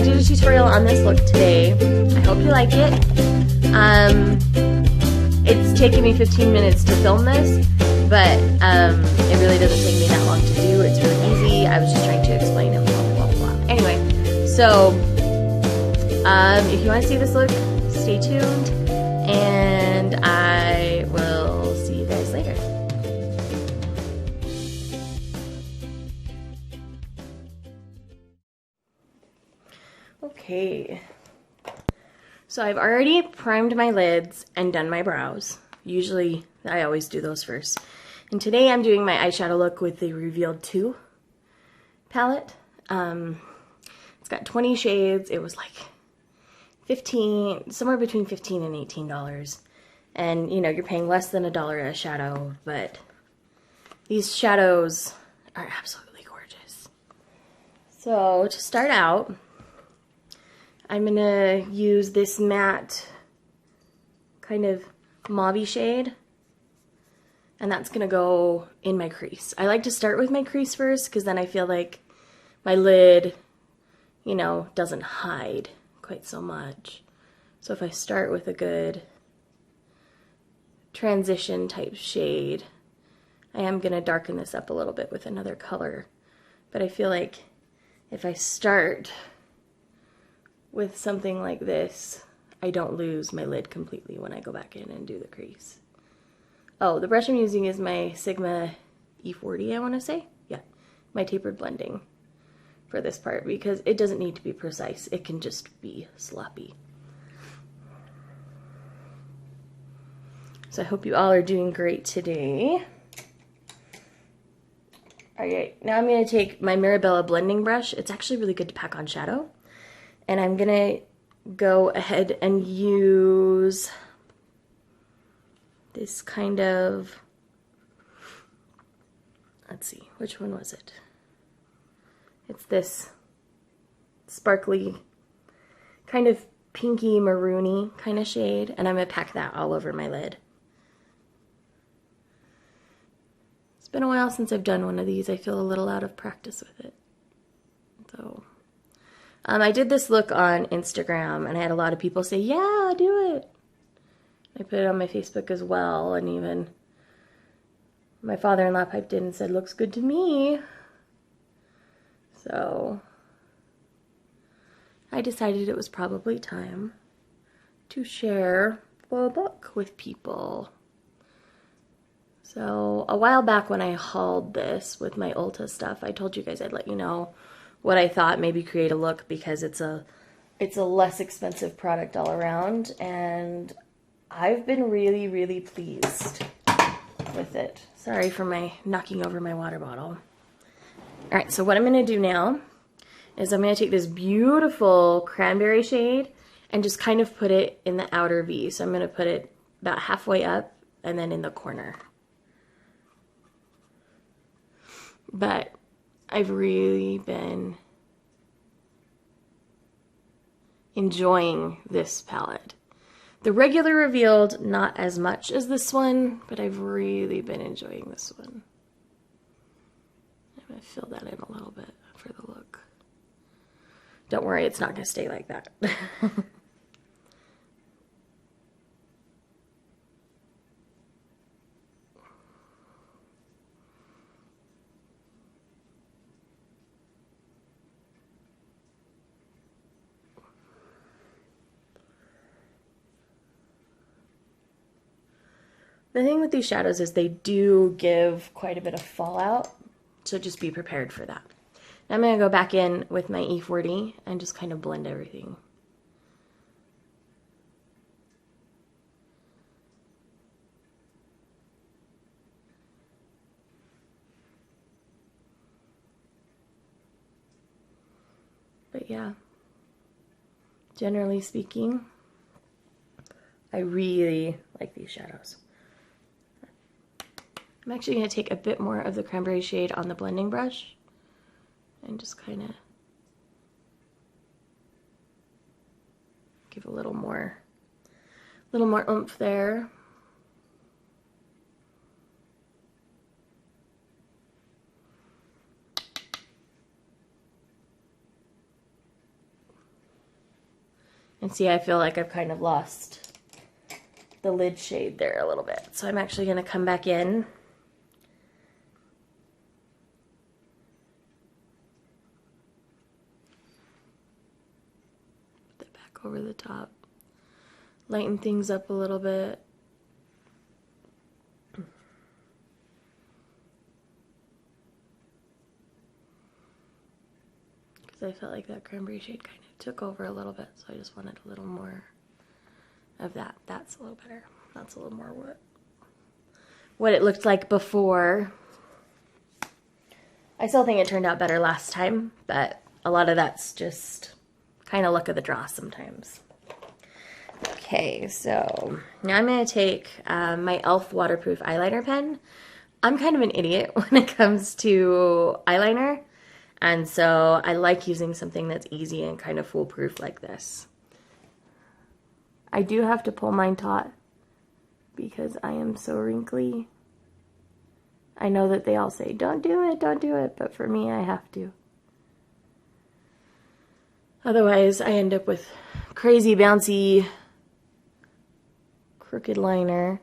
I did a tutorial on this look today. I hope you like it. It's taken me 15 minutes to film this, but it really doesn't take me that long to do. It's really easy. I was just trying to explain it, blah, blah, blah. Anyway, so if you want to see this look, stay tuned, and I will see you guys later. Okay, so I've already primed my lids and done my brows. Usually, I always do those first. And today I'm doing my eyeshadow look with the Revealed 2 palette. It's got 20 shades. It was like somewhere between $15 and $18. And, you know, you're paying less than $1 a shadow, but these shadows are absolutely gorgeous. So, to start out, I'm going to use this matte kind of mauve-y shade, and that's going to go in my crease. I like to start with my crease first because then I feel like my lid, you know, doesn't hide quite so much. So if I start with a good transition type shade, I am going to darken this up a little bit with another color. But I feel like if I start with something like this, I don't lose my lid completely when I go back in and do the crease. Oh, the brush I'm using is my Sigma E40, I want to say. Yeah, my tapered blending for this part, because it doesn't need to be precise. It can just be sloppy. So I hope you all are doing great today. Alright, now I'm going to take my Mirabella blending brush. It's actually really good to pack on shadow. And I'm going to go ahead and use this kind of, let's see, which one was it? It's this sparkly, kind of pinky maroony kind of shade, and I'm going to pack that all over my lid. It's been a while since I've done one of these. I feel a little out of practice with it. So I did this look on Instagram, and I had a lot of people say, yeah, do it. I put it on my Facebook as well, and even my father-in-law piped in and said, looks good to me. So I decided it was probably time to share the book with people. So a while back when I hauled this with my Ulta stuff, I told you guys I'd let you know what I thought, maybe create a look, because it's a less expensive product all around, and I've been really, really pleased with it. Sorry for my knocking over my water bottle. All right, so what I'm going to do now is I'm going to take this beautiful cranberry shade and just kind of put it in the outer V. So I'm going to put it about halfway up and then in the corner. But I've really been enjoying this palette. The regular Revealed, not as much as this one, but I've really been enjoying this one. I'm going to fill that in a little bit for the look. Don't worry, it's not going to stay like that. The thing with these shadows is they do give quite a bit of fallout, so just be prepared for that. Now I'm going to go back in with my E40 and just kind of blend everything. But yeah, generally speaking, I really like these shadows. I'm actually going to take a bit more of the cranberry shade on the blending brush and just kind of give a little more oomph there. And see, I feel like I've kind of lost the lid shade there a little bit. So I'm actually going to come back in. Put that back over the top. Lighten things up a little bit. Because I felt like that cranberry shade kind of took over a little bit, so I just wanted a little more of that. That's a little better. That's a little more what it looked like before. I still think it turned out better last time, but a lot of that's just kind of luck of the draw sometimes. Okay, so now I'm going to take my e.l.f. waterproof eyeliner pen. I'm kind of an idiot when it comes to eyeliner, and so I like using something that's easy and kind of foolproof like this. I do have to pull mine taut because I am so wrinkly. I know that they all say, don't do it, but for me, I have to. Otherwise, I end up with crazy, bouncy, crooked liner.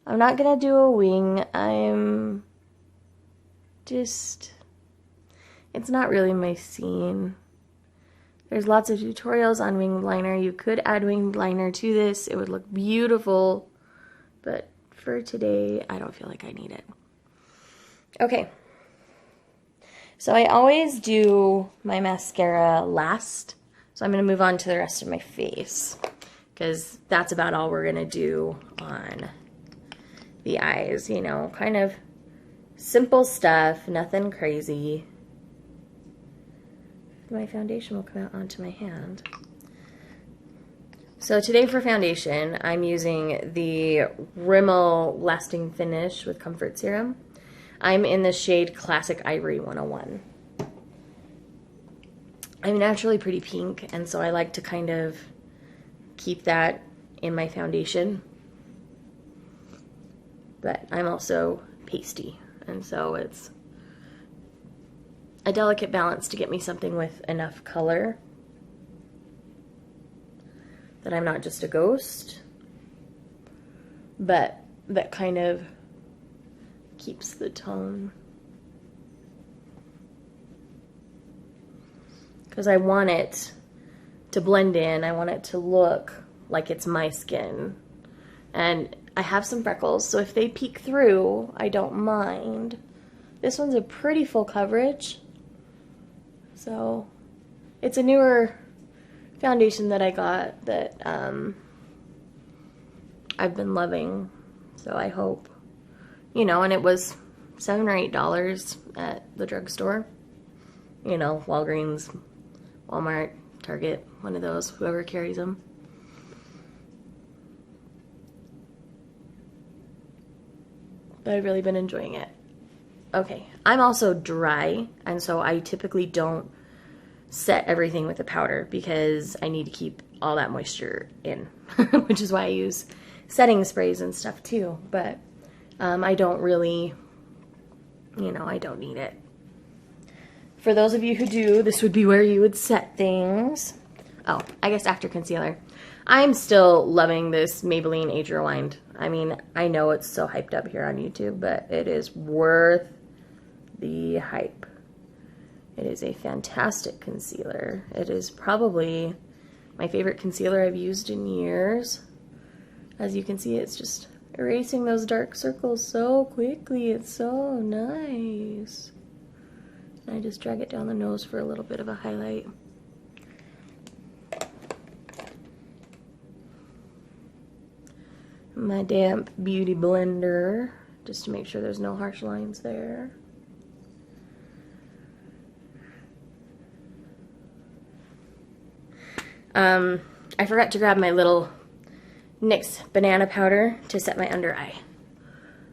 I'm not gonna do a wing. I'm just, it's not really my scene. There's lots of tutorials on winged liner. You could add winged liner to this. It would look beautiful. But for today, I don't feel like I need it. Okay. So I always do my mascara last. So I'm going to move on to the rest of my face, because that's about all we're going to do on the eyes. You know, kind of simple stuff, nothing crazy. My foundation will come out onto my hand. So today for foundation, I'm using the Rimmel Lasting Finish with Comfort Serum. I'm in the shade Classic Ivory 101. I'm naturally pretty pink, and so I like to kind of keep that in my foundation. But I'm also pasty, and so it's a delicate balance to get me something with enough color that I'm not just a ghost, but that kind of keeps the tone. Because I want it to blend in. I want it to look like it's my skin. And I have some freckles, so if they peek through, I don't mind. This one's a pretty full coverage. So it's a newer foundation that I got that I've been loving. So I hope, you know, and it was $7 or $8 at the drugstore. You know, Walgreens, Walmart, Target, one of those, whoever carries them. But I've really been enjoying it. Okay, I'm also dry, and so I typically don't set everything with a powder because I need to keep all that moisture in, which is why I use setting sprays and stuff too. But I don't really, you know, I don't need it. For those of you who do, this would be where you would set things. Oh, I guess after concealer. I'm still loving this Maybelline Age Rewind. I mean, I know it's so hyped up here on YouTube, but it is worth the hype. It is a fantastic concealer. It is probably my favorite concealer I've used in years. As you can see, it's just erasing those dark circles so quickly. It's so nice. And I just drag it down the nose for a little bit of a highlight. My damp beauty blender, just to make sure there's no harsh lines there. I forgot to grab my little NYX banana powder to set my under eye.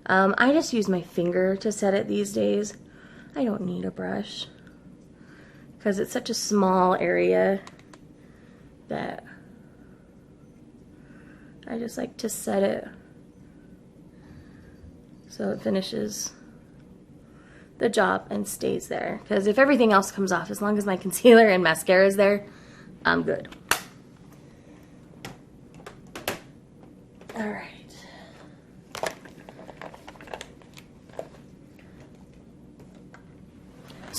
I just use my finger to set it these days. I don't need a brush because it's such a small area that I just like to set it so it finishes the job and stays there. Because if everything else comes off, as long as my concealer and mascara is there, I'm good.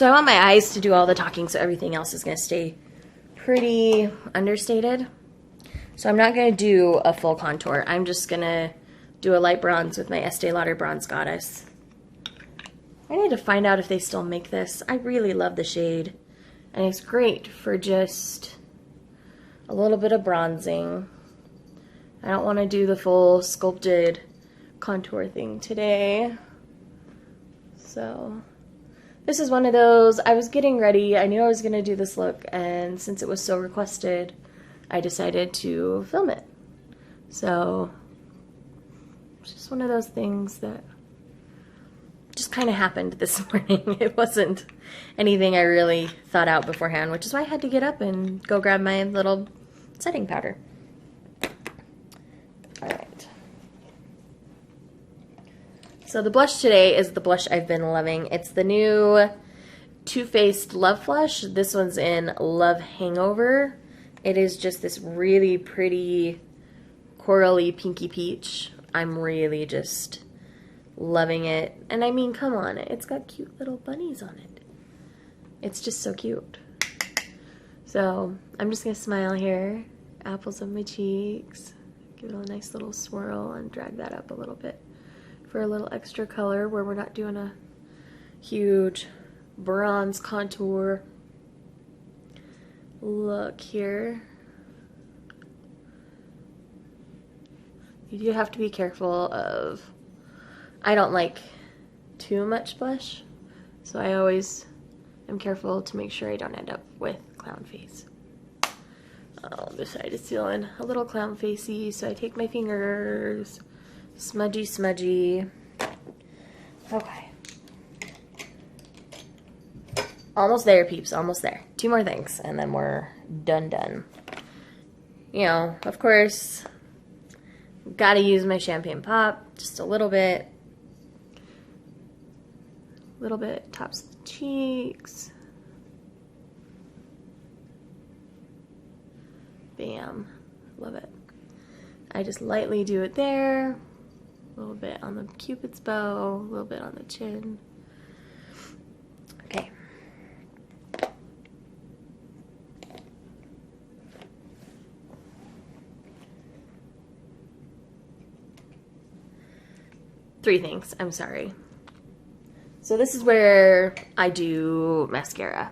So I want my eyes to do all the talking, so everything else is going to stay pretty understated. So I'm not going to do a full contour. I'm just going to do a light bronze with my Estee Lauder Bronze Goddess. I need to find out if they still make this. I really love the shade. And it's great for just a little bit of bronzing. I don't want to do the full sculpted contour thing today. So this is one of those, I was getting ready, I knew I was going to do this look, and since it was so requested, I decided to film it. So it's just one of those things that just kind of happened this morning. It wasn't anything I really thought out beforehand, which is why I had to get up and go grab my little setting powder. All right. So the blush today is the blush I've been loving. It's the new Too Faced Love Flush. This one's in Love Hangover. It is just this really pretty corally pinky peach. I'm really just loving it. And I mean, come on, it's got cute little bunnies on it. It's just so cute. So I'm just gonna smile here, apples on my cheeks, give it a nice little swirl and drag that up a little bit for a little extra color where we're not doing a huge bronze contour look here. You do have to be careful of, I don't like too much blush, so I always am careful to make sure I don't end up with clown face. Oh, this side is feeling a little clown facey, so I take my fingers, smudgy, smudgy. Okay. Almost there, peeps, almost there. 2 more things, and then we're done. You know, of course, gotta use my champagne pop, just a little bit. Little bit tops of the cheeks. Bam. Love it. I just lightly do it there. A little bit on the Cupid's bow, a little bit on the chin. Okay. Three things. I'm sorry. So this is where I do mascara.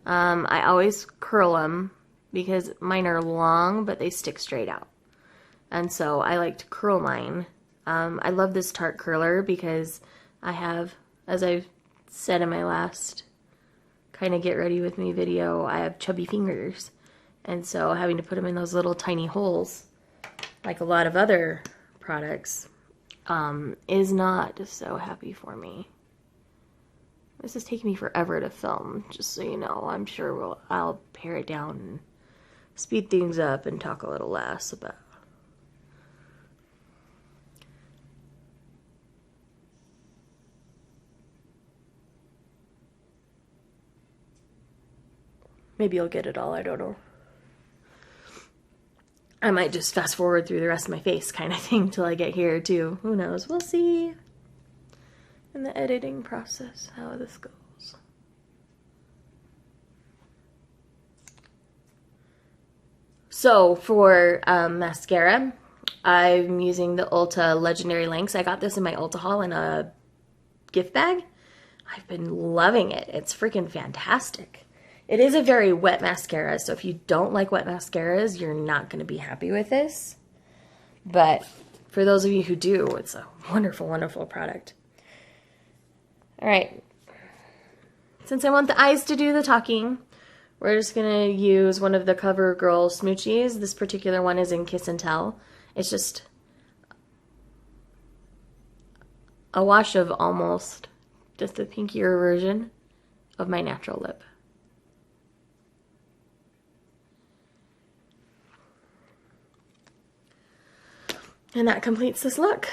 I always curl them because mine are long, but they stick straight out. And so I like to curl mine. I love this Tarte curler because I have, as I've said in my last kind of get ready with me video, I have chubby fingers. And so having to put them in those little tiny holes, like a lot of other products, is not so happy for me. This is taking me forever to film, just so you know. I'm sure I'll pare it down and speed things up and talk a little less about. Maybe you'll get it all, I don't know. I might just fast forward through the rest of my face kind of thing till I get here too. Who knows? We'll see in the editing process how this goes. So for mascara, I'm using the Ulta Legendary Lengths. I got this in my Ulta haul in a gift bag. I've been loving it. It's freaking fantastic. It is a very wet mascara, so if you don't like wet mascaras, you're not going to be happy with this. But for those of you who do, it's a wonderful, wonderful product. All right. Since I want the eyes to do the talking, we're just going to use one of the CoverGirl smoochies. This particular one is in Kiss and Tell. It's just a wash of almost just a pinkier version of my natural lip. And that completes this look.